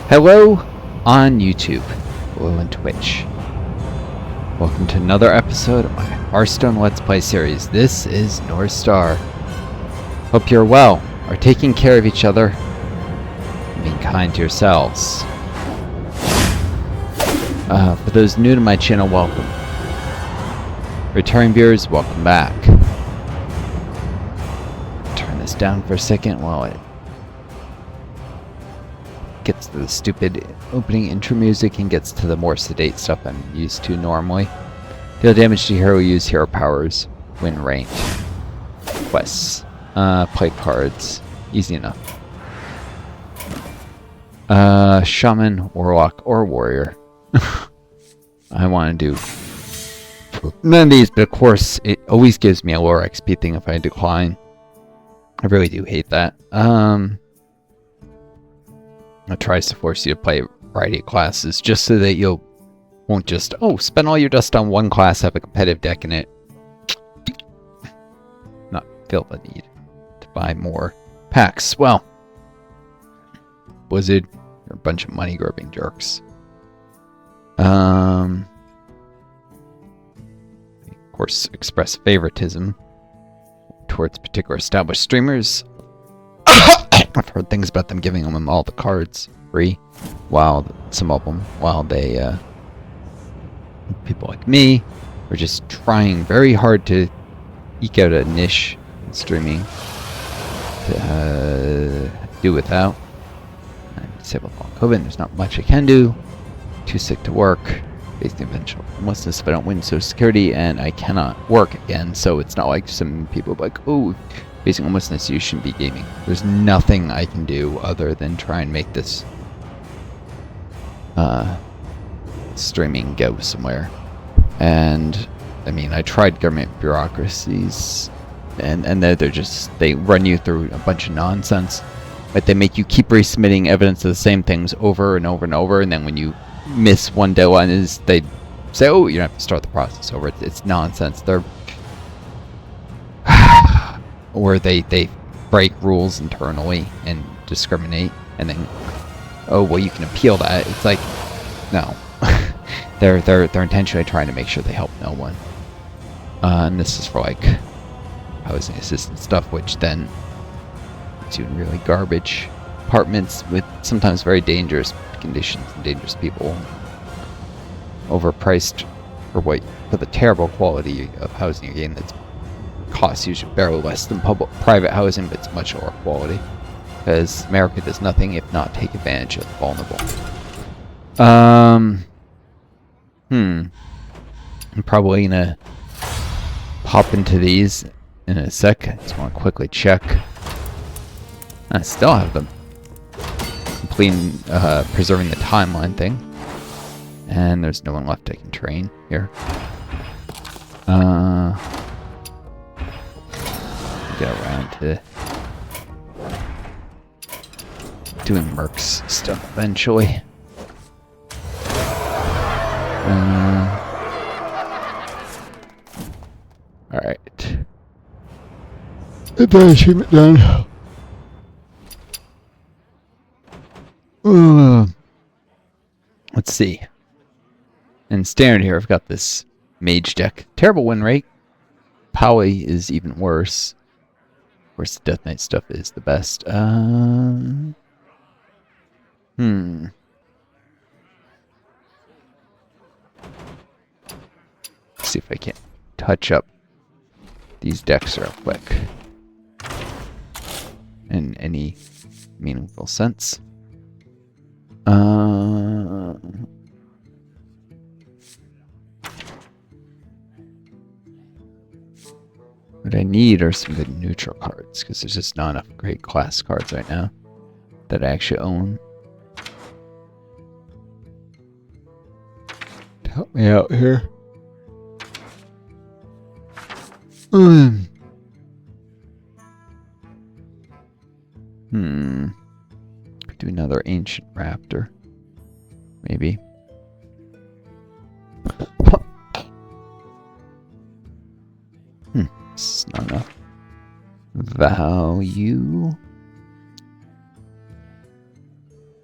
Hello on YouTube, hello on Twitch. Welcome to another episode of my Hearthstone Let's Play series. This is Northstar. Hope you're well, are taking care of each other, and being kind to yourselves. For those new to my channel, welcome. Returning viewers, welcome back. Turn this down for a second while it gets to the stupid opening intro music and gets to the more sedate stuff I'm used to normally. Deal damage to hero, use hero powers, win ranked. Quests. Play cards. Easy enough. Shaman, Warlock, or Warrior. I want to do none of these, but of course it always gives me a lower XP thing if I decline. I really do hate that. It tries to force you to play a variety of classes just so that you won't just, spend all your dust on one class, have a competitive deck in it. Not feel the need to buy more packs. Well, Blizzard, you're a bunch of money grubbing jerks. Of course, express favoritism towards particular established streamers. I've heard things about them giving them all the cards free, while some of them, people like me are just trying very hard to eke out a niche in streaming to do without. I'm disabled on COVID. There's not much I can do. Too sick to work. Facing eventual homelessness if I don't win Social Security, and I cannot work again. So it's not like some people are like, facing homelessness, you shouldn't be gaming. There's nothing I can do other than try and make this streaming go somewhere. And I mean, I tried government bureaucracies, and they run you through a bunch of nonsense, but they make you keep resubmitting evidence of the same things over and over and over, and then when you miss one deadline, they say, you have to start the process over. It's nonsense. Or they break rules internally and discriminate, and then you can appeal that. It's like, no. they're intentionally trying to make sure they help no one. And this is for like housing assistance stuff, which then puts you in really garbage apartments with sometimes very dangerous conditions and dangerous people, overpriced for the terrible quality of housing again that's costs usually barely less than private housing, but it's much lower quality because America does nothing if not take advantage of the vulnerable. I'm probably gonna pop into these in a sec. I just want to quickly check. I still have them completing preserving the timeline thing, and there's no one left I can train here. Get around to doing Merc's stuff eventually. Alright. Achievement done. Let's see. In standard here, I've got this mage deck. Terrible win rate. Powy is even worse. Of course, the Death Knight stuff is the best. Let's see if I can touch up these decks real quick in any meaningful sense. What I need are some good neutral cards, because there's just not enough great class cards right now that I actually own to help me out here. Could do another Ancient Raptor, maybe. This is not enough value.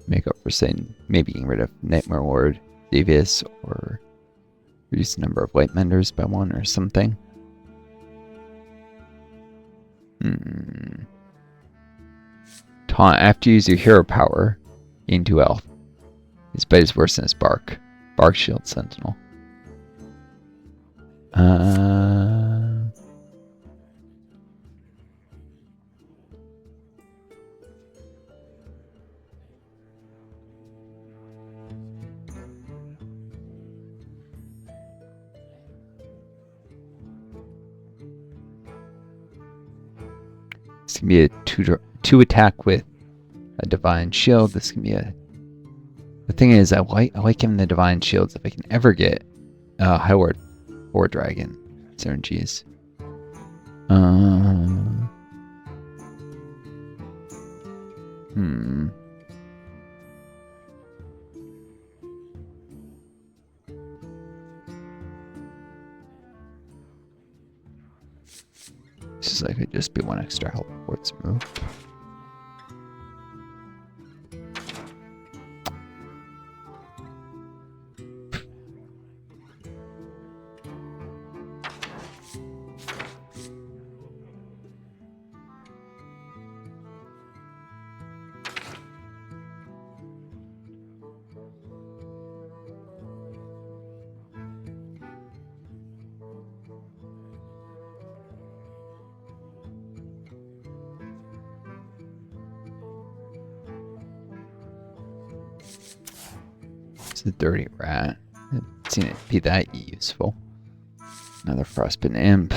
Make up for saying maybe getting rid of Nightmare Lord Davis or reduce the number of light menders by 1 or something. Taunt after you use your hero power, gain 2 health. His bite is worse than his bark. Bark Shield Sentinel. This can be a 2 attack with a Divine Shield. This can be a... The thing is, I like him the Divine Shields if I can ever get Hyward or Dragon synergies. This is like could just be 1 extra health before its move. It's a dirty rat. I haven't seen it be that useful. Another Frostbitten Imp.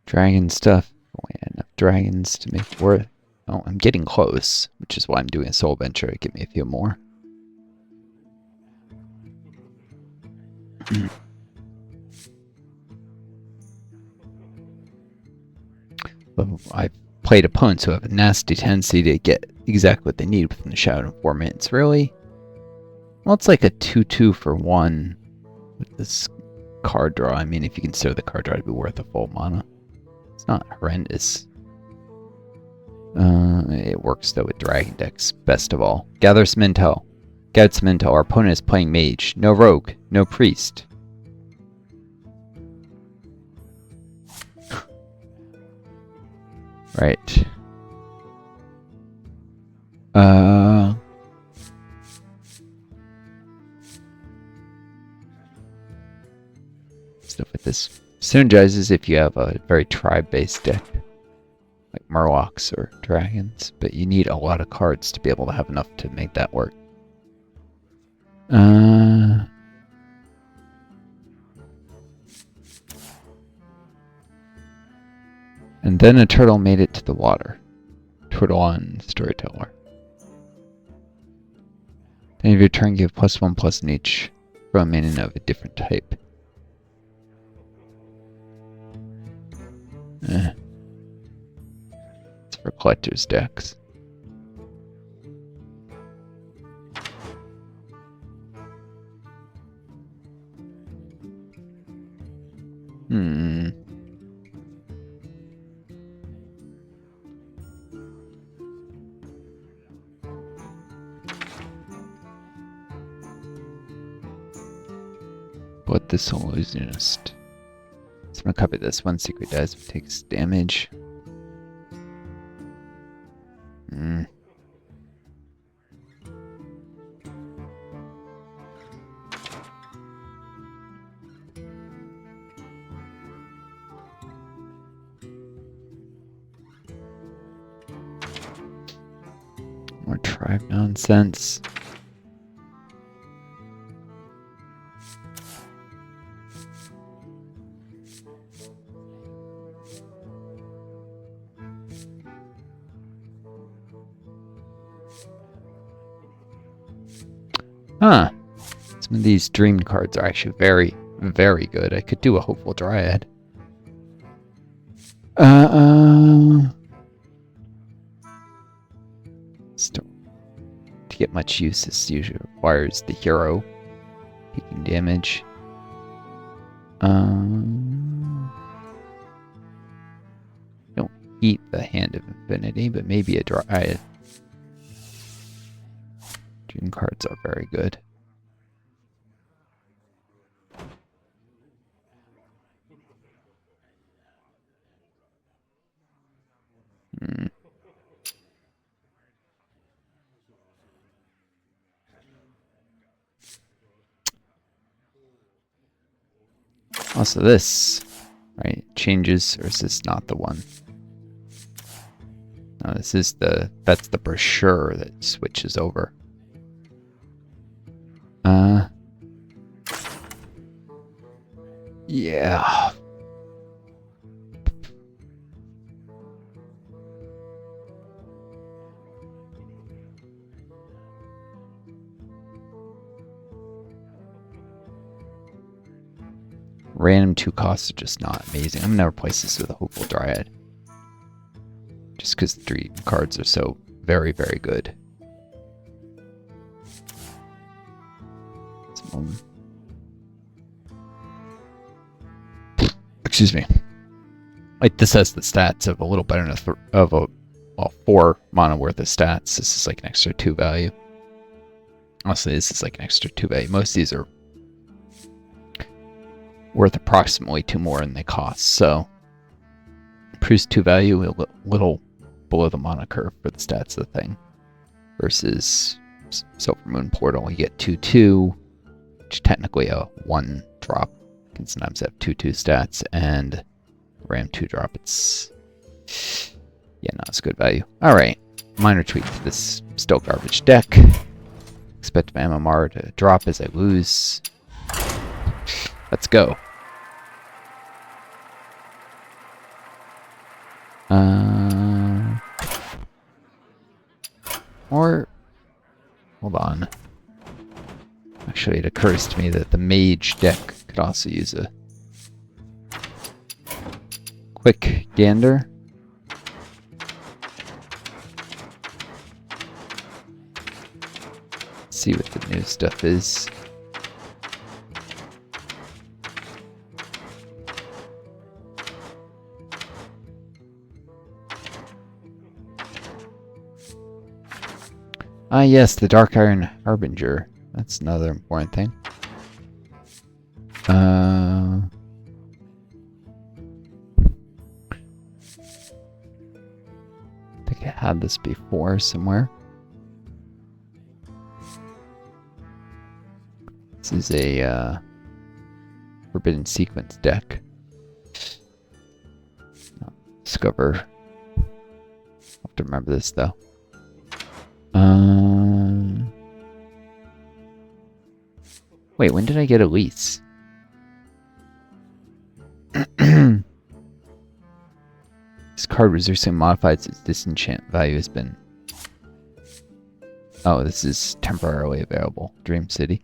Dragon stuff. Only enough dragons to make it worth. Oh, I'm getting close, which is why I'm doing a soul venture to get me a few more. I've played opponents who have a nasty tendency to get exactly what they need within the Shadow in 4 minutes. Really? Well, it's like a 2/2 for 1 with this card draw. I mean, if you consider the card draw to be worth a full mana. It's not horrendous. It works though with Dragon decks, best of all. Gather some intel. Gather some intel. Our opponent is playing Mage. No Rogue. No Priest. Right. Stuff with this synergizes if you have a very tribe-based deck, like Murlocs or Dragons, but you need a lot of cards to be able to have enough to make that work. And then a turtle made it to the water. Turtle on Storyteller. Then if your turn, give +1/+1 each from a minion of a different type. It's for collector's decks. But this illusionist. So I'm gonna copy this. 1 secret dies takes damage. More tribe nonsense. Huh. Some of these dream cards are actually very, very good. I could do a Hopeful Dryad. Still, to get much use, this usually requires the hero taking damage. Don't eat the Hand of Infinity, but maybe a Dryad. Dream cards are very good. Also this, right, changes, or is this not the one? No, this is that's the brochure that switches over. Yeah. Random 2 costs are just not amazing. I'm gonna replace this with a Hopeful Dryad. Just because the 3 cards are so very, very good. Excuse me. Like, this has the stats of a little better than a 4 mana worth of stats. This is like an extra 2 value. Honestly, this is like an extra 2 value. Most of these are worth approximately 2 more than they cost, so improves 2 value, a little below the mana curve for the stats of the thing. Versus Silver Moon Portal, you get 2/2, which technically a 1 drop. You can sometimes have 2/2 stats, and Ram 2 drop. It's not as good value. Alright, minor tweak to this still garbage deck. Expect my MMR to drop as I lose. Let's go. Or, hold on. Actually, it occurs to me that the mage deck could also use a quick gander. See what the new stuff is. Ah, yes, the Dark Iron Harbinger. That's another important thing. I think I had this before somewhere. This is a Forbidden Sequence deck. Discover. I'll have to remember this though. Wait, when did I get Elise? This card reducing modifies its disenchant value has been... Oh, this is temporarily available. Dream City.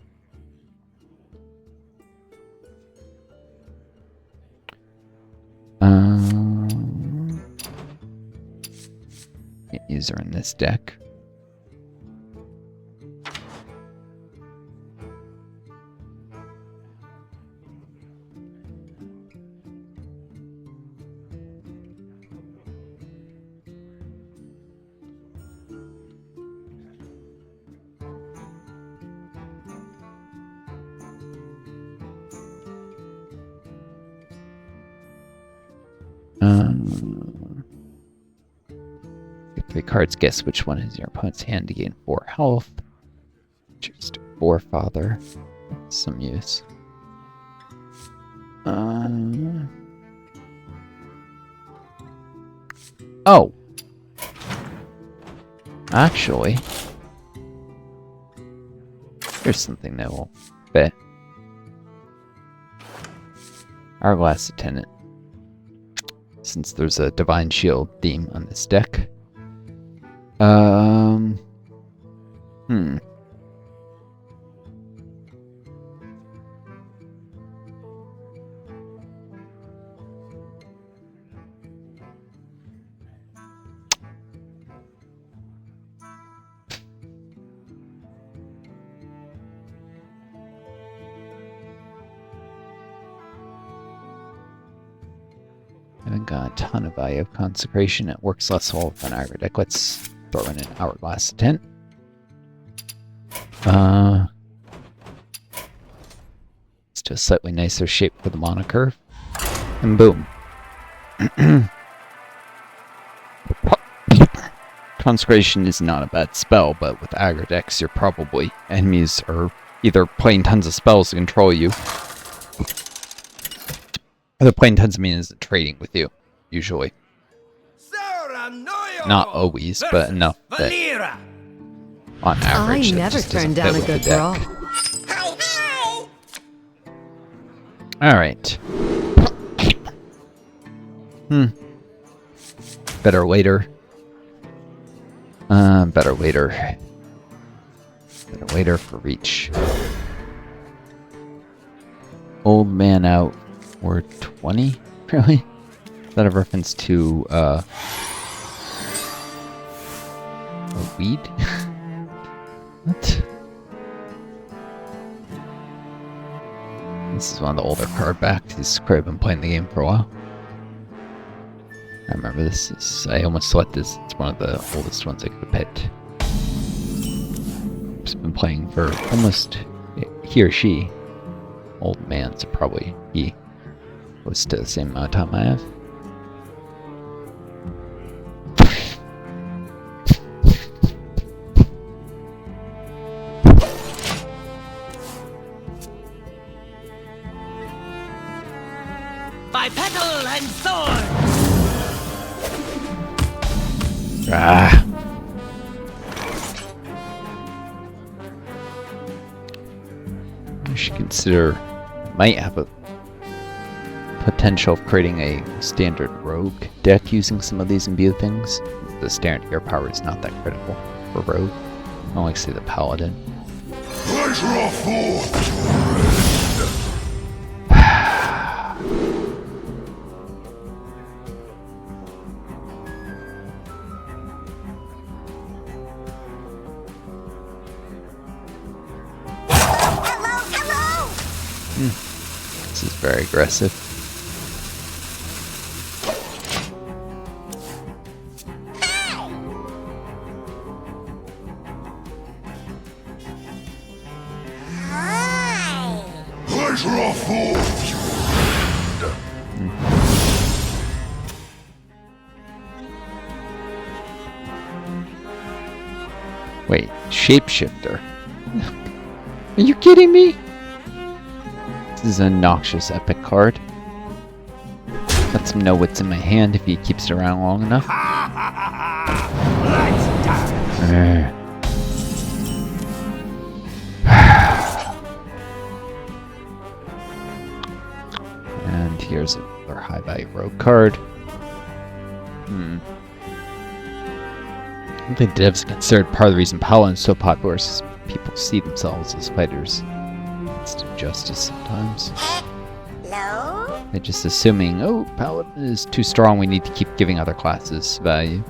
Can't use her in this deck. Get 3 cards, guess which one is your opponent's hand to gain 4 health. Choose to Forefather. Some use. Oh! Actually, here's something that will fit. Hourglass Attendant. Since there's a Divine Shield theme on this deck. haven't got a ton of value of consecration. It works less well with an aggro deck. Let's throw in an hourglass tent. Let's do a slightly nicer shape for the mana curve. And boom. Consecration is not a bad spell, but with aggro decks, you're probably enemies are either playing tons of spells to control you, or they're playing tons of minions and trading with you, usually. Not always, but enough that on average, I never turned down a good draw. Alright. Better later. Better later. Better later for reach. Old man out. Or 20? Really? Is that a reference to, a weed? What? This is one of the older card backs. He's probably been playing the game for a while. I remember this is, I almost thought this, it's one of the oldest ones I could have picked. He's been playing for almost, he or she, old man, so probably he, close to the same amount of time I have. By petal and sword! Ah. I should consider, might have a potential of creating a standard rogue deck using some of these imbue things. The standard air power is not that critical for rogue. I don't like to say the paladin. This is very aggressive. Wait, shapeshifter? Are you kidding me? This is a noxious epic card. Lets him know what's in my hand if he keeps it around long enough. And here's another high value rogue card. I don't think devs considered part of the reason Paladin's so popular is people see themselves as fighters. It's justice sometimes. Hello? They're just assuming, oh, Paladin is too strong, we need to keep giving other classes value.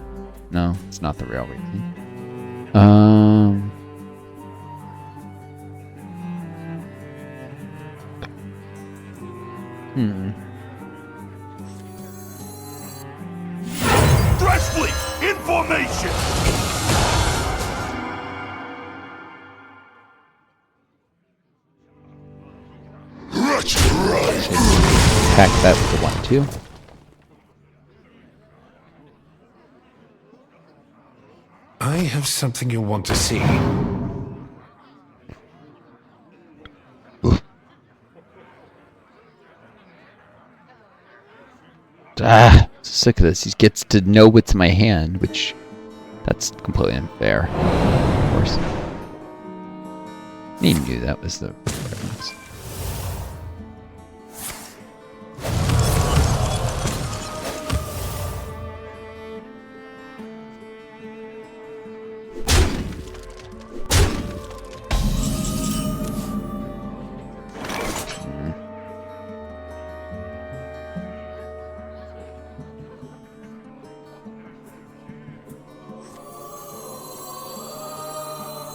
No, it's not the real reason. Fresh fleet in formation. Attack that with the 1-2. I have something you want to see. Sick of this. He gets to know what's in my hand, which that's completely unfair. Of course. He knew that was the reference.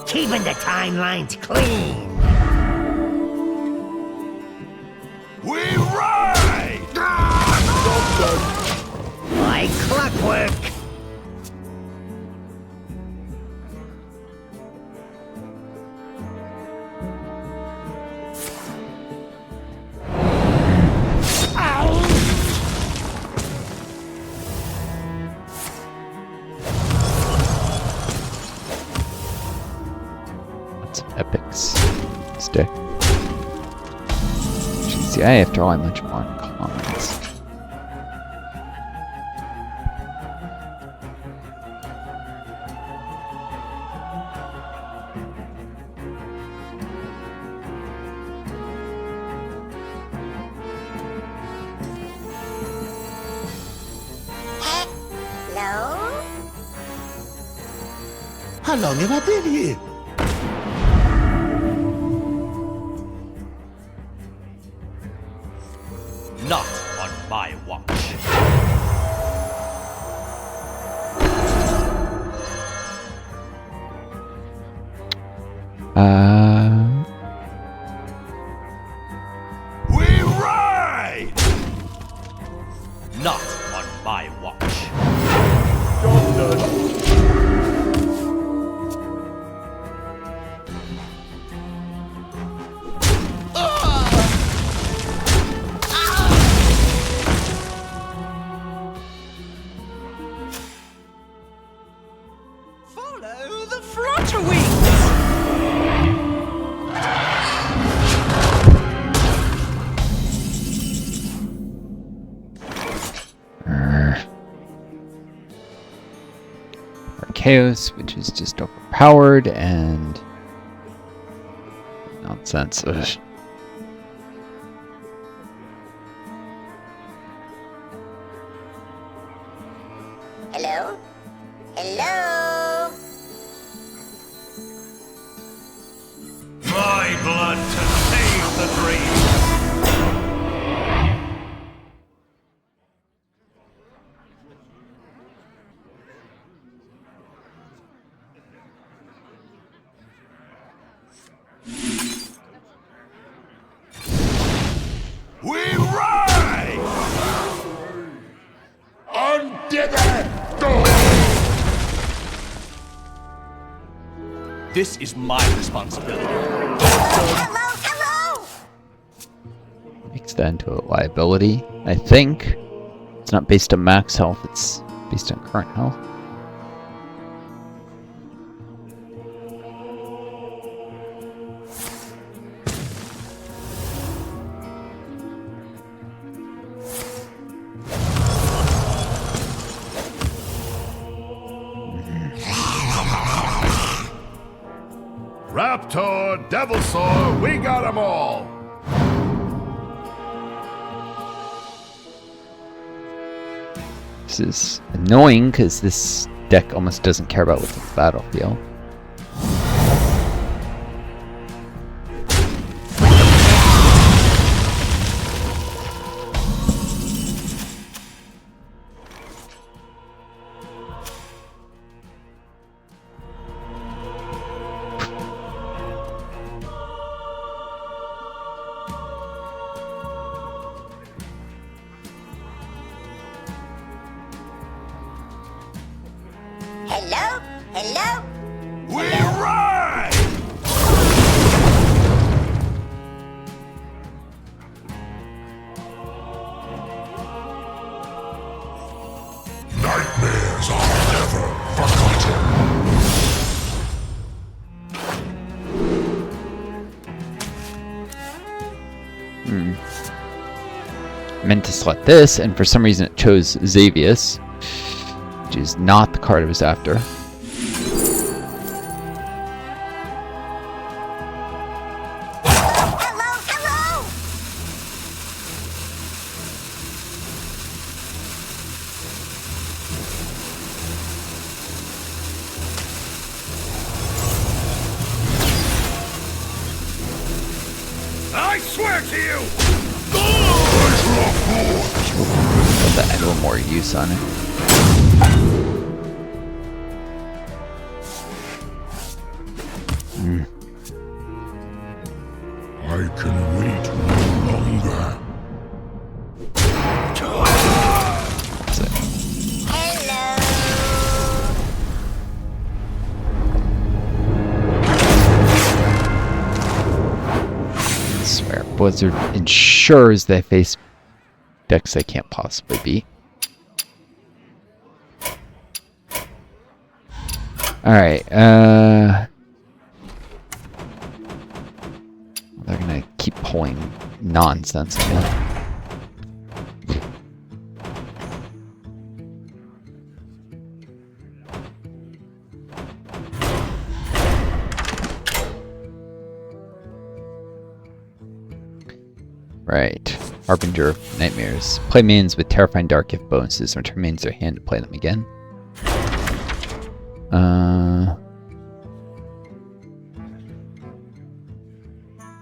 Keeping the timelines clean. We ride! work. That's Epic's stick. Jeez, yeah, after all, I'm much more on commons. Hello? How long have I been here? Not on my watch. We ride! Not on my watch. Follow the flutter wings. Chaos, which is just overpowered and nonsense. Ugh. Hello? Hello? My blood to save the dream! We ride! Undead! This is my responsibility. Hello? Hello? Makes that into a liability. I think it's not based on max health, it's based on current health. Raptor, Devilsaur, we got 'em all! This is annoying because this deck almost doesn't care about what's in the battlefield. Hello? Hello? We ride! Nightmares are never forgotten. Meant to select this, and for some reason it chose Xavius, which is not the card I was after. Hello? Hello? I swear to you! Got that a little more use on it. I can wait no longer. So, Hello? Blizzard ensures they face decks they can't possibly beat. Alright, they're gonna keep pulling nonsense again. Right. Harbinger of Nightmares. Play minions with terrifying dark gift bonuses and return minions to their hand to play them again.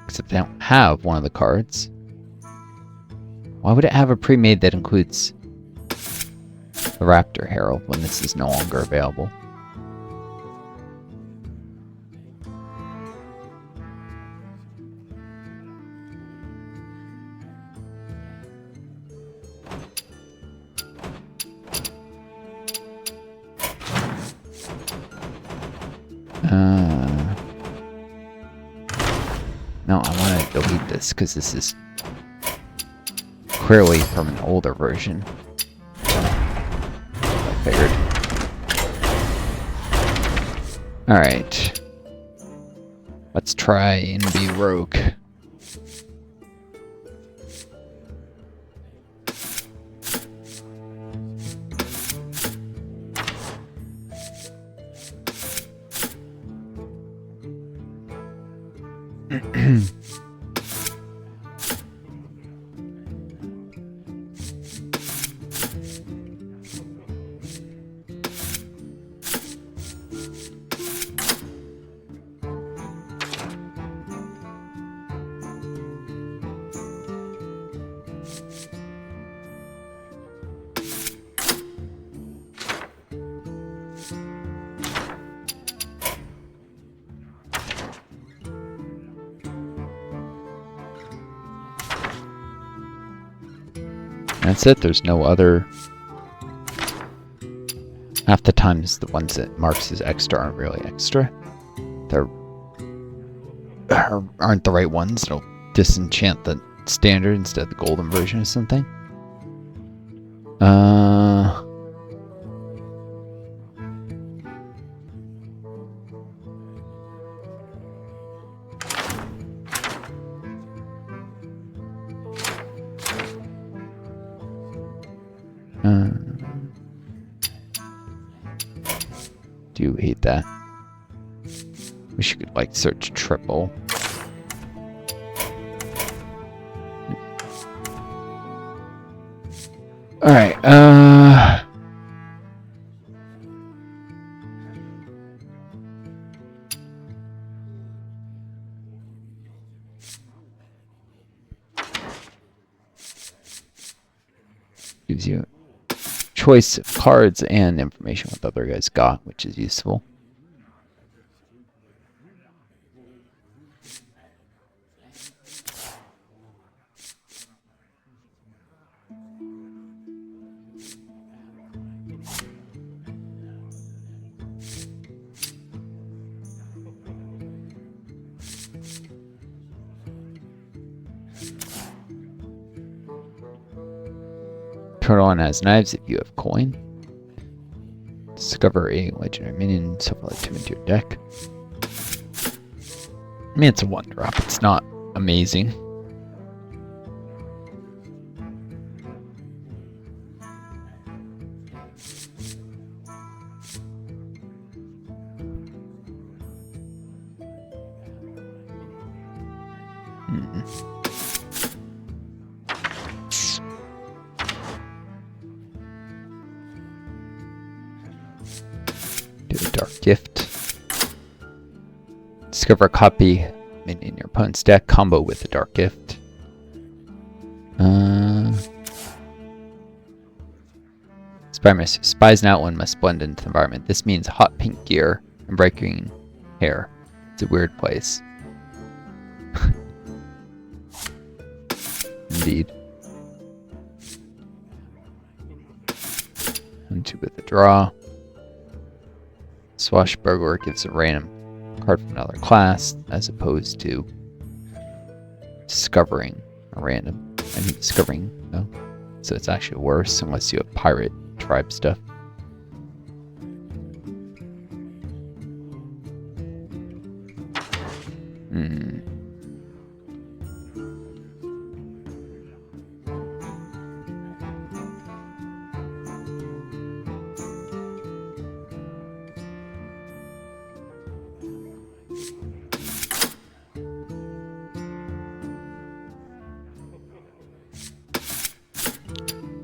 Except they don't have one of the cards. Why would it have a pre-made that includes the Raptor Herald when this is no longer available? No, I want to delete this because this is clearly from an older version. I figured. Alright. Let's try and be rogue. That's it, there's no other... Half the times the ones that marks as extra aren't really extra. They're... aren't the right ones, it'll disenchant the standard instead of the golden version or something. Do hate that. Wish you could like search triple. Alright, gives you choice of cards and information what the other guys got, which is useful. Turtle on has knives if you have coin. Discover a legendary minion, supply 2 into your deck. I mean, it's a 1-drop, it's not amazing. Do a dark gift. Discover a copy in your opponent's deck. Combo with a dark gift. Spies and outland must blend into the environment. This means hot pink gear and bright green hair. It's a weird place. Indeed. 1-2 with a draw. Swashbuckler gives a random card from another class, as opposed to discovering a random. I mean, discovering, no. So it's actually worse unless you have pirate tribe stuff.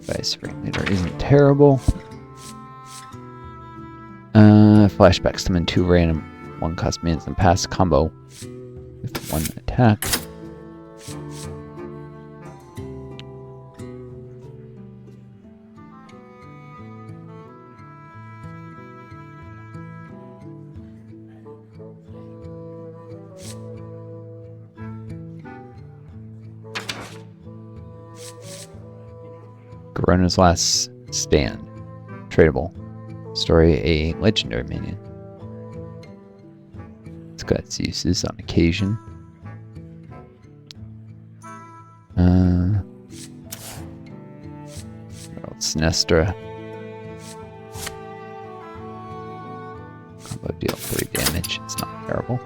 Vice Ring Leader isn't terrible. Flashback summon 2 random 1-cost minions and pass combo with 1 attack. Garona's Last Stand. Tradable. Story, a legendary minion. It's got its uses on occasion. Sinestra. Combo deal 3 damage. It's not terrible.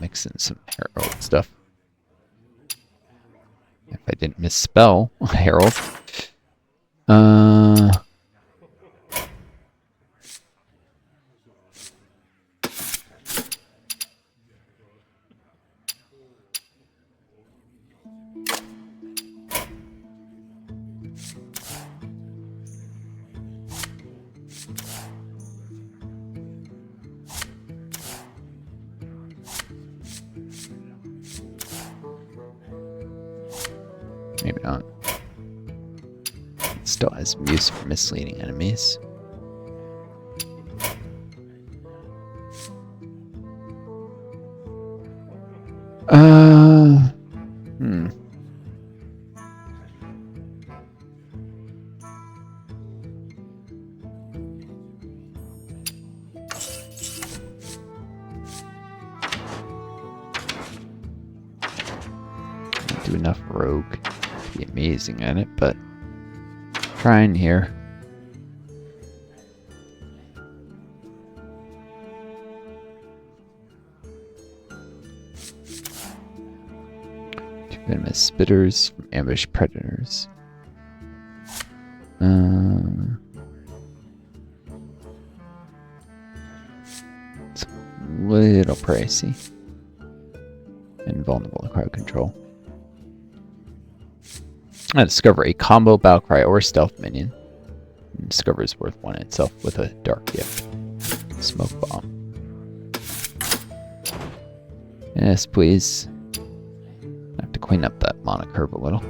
Mix in some Herald stuff. If I didn't misspell Herald. Maybe not. It still has use for misleading enemies. Do enough rogue to be amazing at it, but trying here. Two venomous spitters from ambush predators. It's a little pricey and vulnerable to crowd control. I discover a combo battlecry or stealth minion. And discover is worth 1 itself with a dark gift. Smoke bomb. Yes, please. I have to clean up that mana curve a little.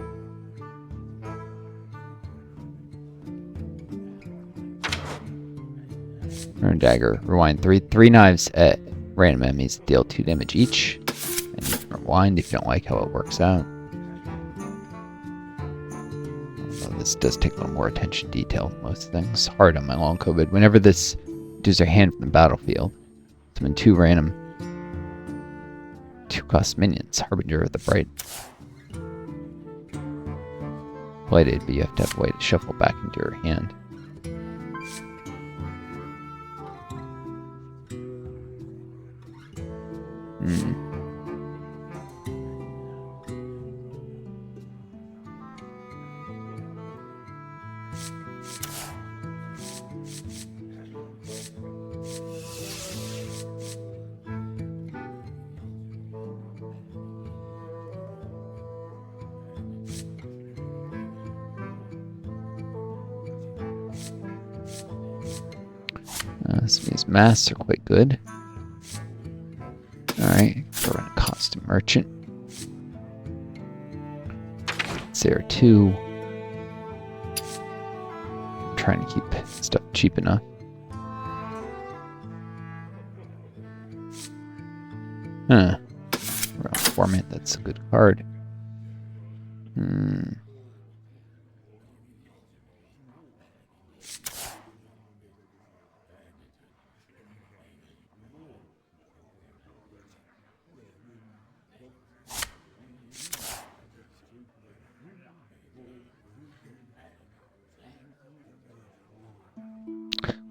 Iron dagger. Rewind 3 knives at random enemies. Deal 2 damage each. And you can rewind if you don't like how it works out. This does take a little more attention to detail than most things. Hard on my long COVID. Whenever this does their hand from the battlefield, summon 2 random 2-cost minions. Harbinger of the Bright. Blighted, but you have to have a way to shuffle back into your hand. Some of these masks are quite good. Alright, throw in a costume merchant. It's there too. I'm trying to keep stuff cheap enough. Huh. Round format, that's a good card.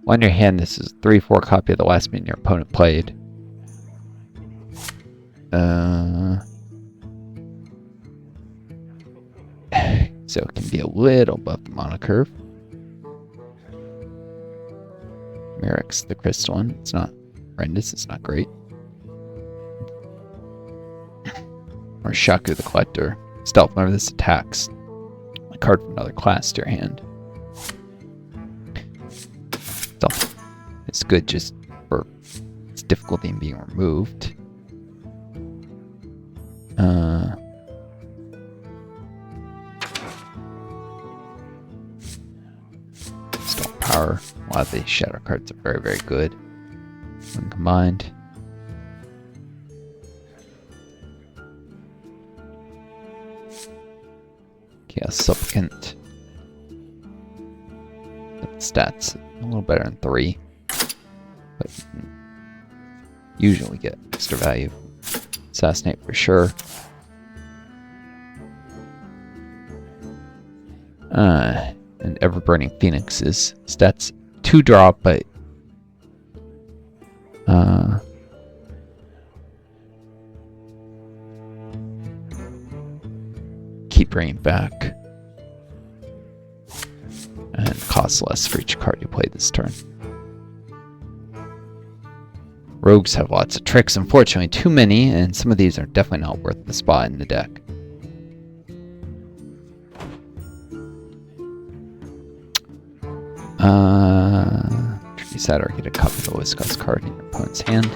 On your hand, this is a 3/4 copy of the last minion your opponent played. So it can be a little above the mana curve. Merrick's the crystalline. It's not horrendous. It's not great. Or Shaku the Collector. Stealth whenever this attacks. A card from another class to your hand. Stealth is good just for its difficulty in being removed. Stealth Power. A lot of these shadow cards are very, very good when combined. Chaos Supplicant. Stats a little better than 3, but you can usually get extra value. Assassinate for sure. And Ever-Burning Phoenix's stats 2 draw, but keep bringing back. And costs less for each card you play this turn. Rogues have lots of tricks, unfortunately too many, and some of these are definitely not worth the spot in the deck. Decide or get a copy of the Wiscos card in your opponent's hand.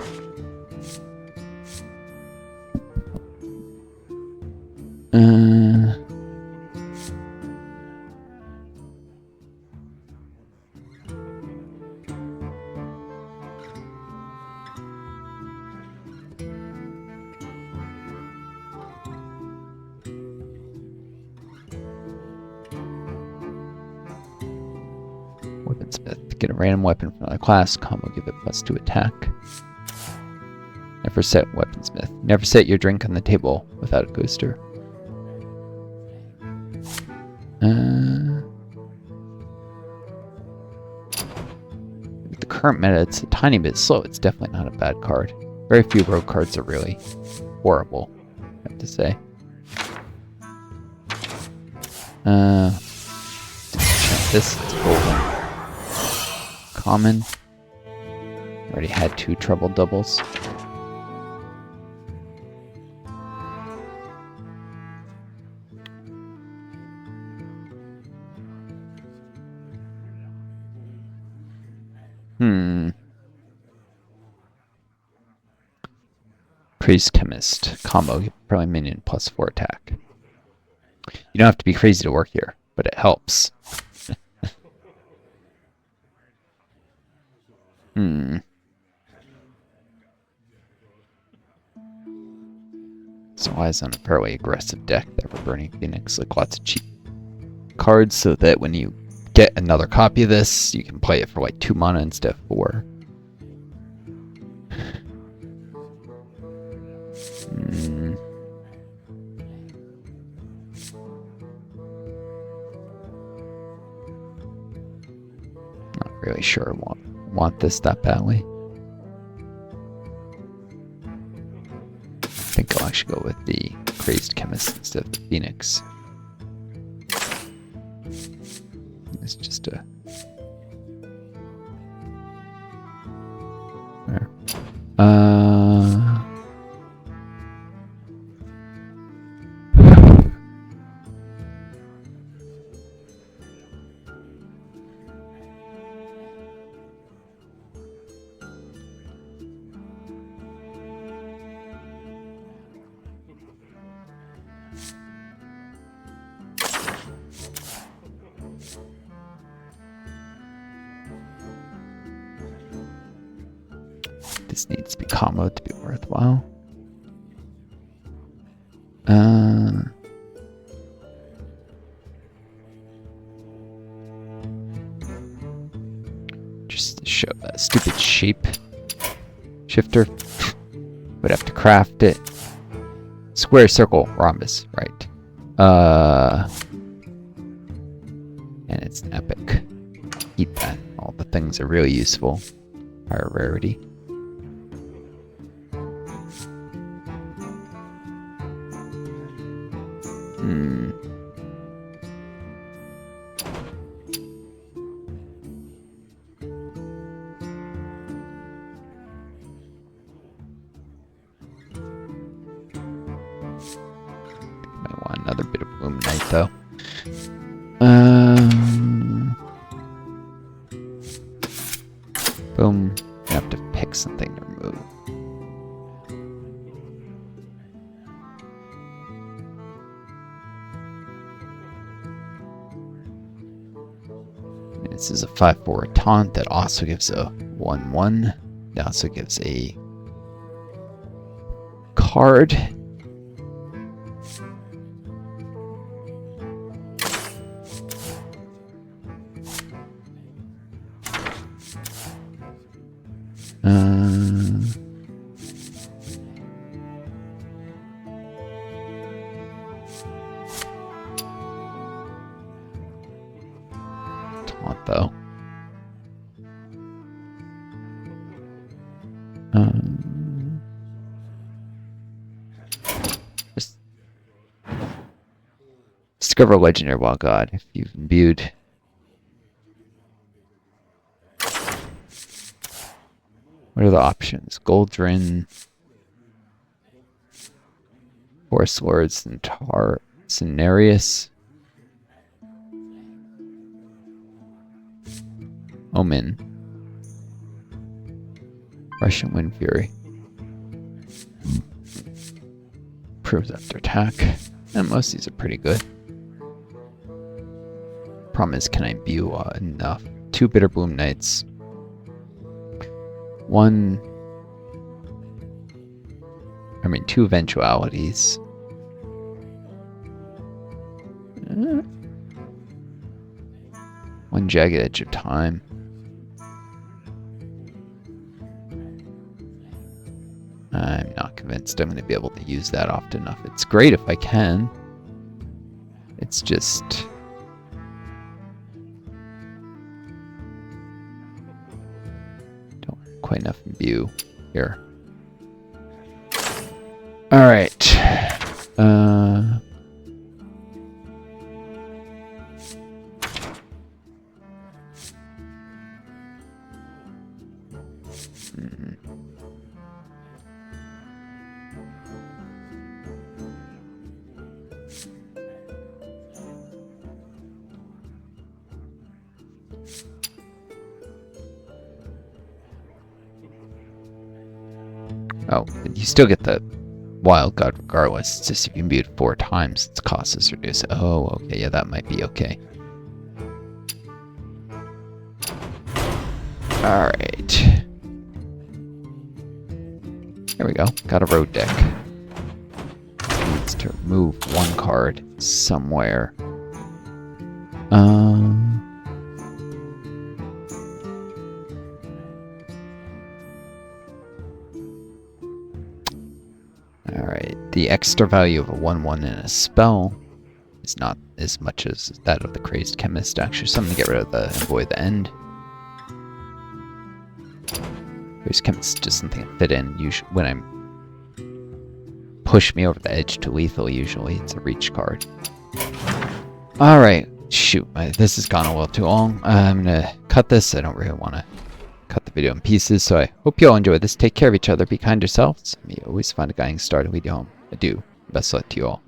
Weaponsmith. Get a random weapon from another class. Combo give it +2 attack. Never set Weaponsmith. Never set your drink on the table without a booster. With the current meta, it's a tiny bit slow. It's definitely not a bad card. Very few rogue cards are really horrible, I have to say. This is golden. Common. Already had 2 trouble doubles. Priest Chemist. Combo. Probably minion +4 attack. You don't have to be crazy to work here, but it helps. So why is on a fairly aggressive deck that we're burning Phoenix, like lots of cheap cards, so that when you get another copy of this, you can play it for like 2 mana instead of 4. Not really sure I want this that badly. I think I'll actually go with the Crazed Chemist instead of the Phoenix. It's just a... There. This needs to be comboed to be worthwhile. Just to show that stupid shape shifter. Would have to craft it. Square, circle, rhombus, right. And it's an epic. Keep that, all the things are really useful. Higher rarity. Might want another bit of Luminite though. Boom. I have to pick something to remove. This is a 5/4 taunt that also gives a 1/1. It also gives a card. Taunt though. Just discover a legendary wild god if you've imbued. What are the options? Goldrin, Forest Lords, and Cenarius, Omen, Russian Wind Fury. Proves after attack. And most of these are pretty good. Problem is, can I imbue enough? 2 Bitter Bloom Knights. 2 Eventualities. One Jagged Edge of Time. I'm not convinced I'm going to be able to use that often enough. It's great if I can. It's just... don't have quite enough imbue here. Alright. Oh, you still get the wild god regardless. It's just if you imbue it 4 times, its cost is reduced. Oh, okay, yeah, that might be okay. Alright. There we go. Got a road deck. Needs to remove 1 card somewhere. Alright, the extra value of a 1/1 in a spell is not as much as that of the Crazed Chemist. Actually, something to get rid of the Avoid the End. Crazed Chemist is just something to fit in. Usually, when I'm push me over the edge to lethal, usually it's a reach card. Alright, shoot, this has gone a little too long. I'm gonna cut this. I don't really want to cut the video in pieces, so I hope you all enjoyed this. Take care of each other, be kind to yourselves. You always find a guiding star to lead you home. Adieu. Best luck to you all.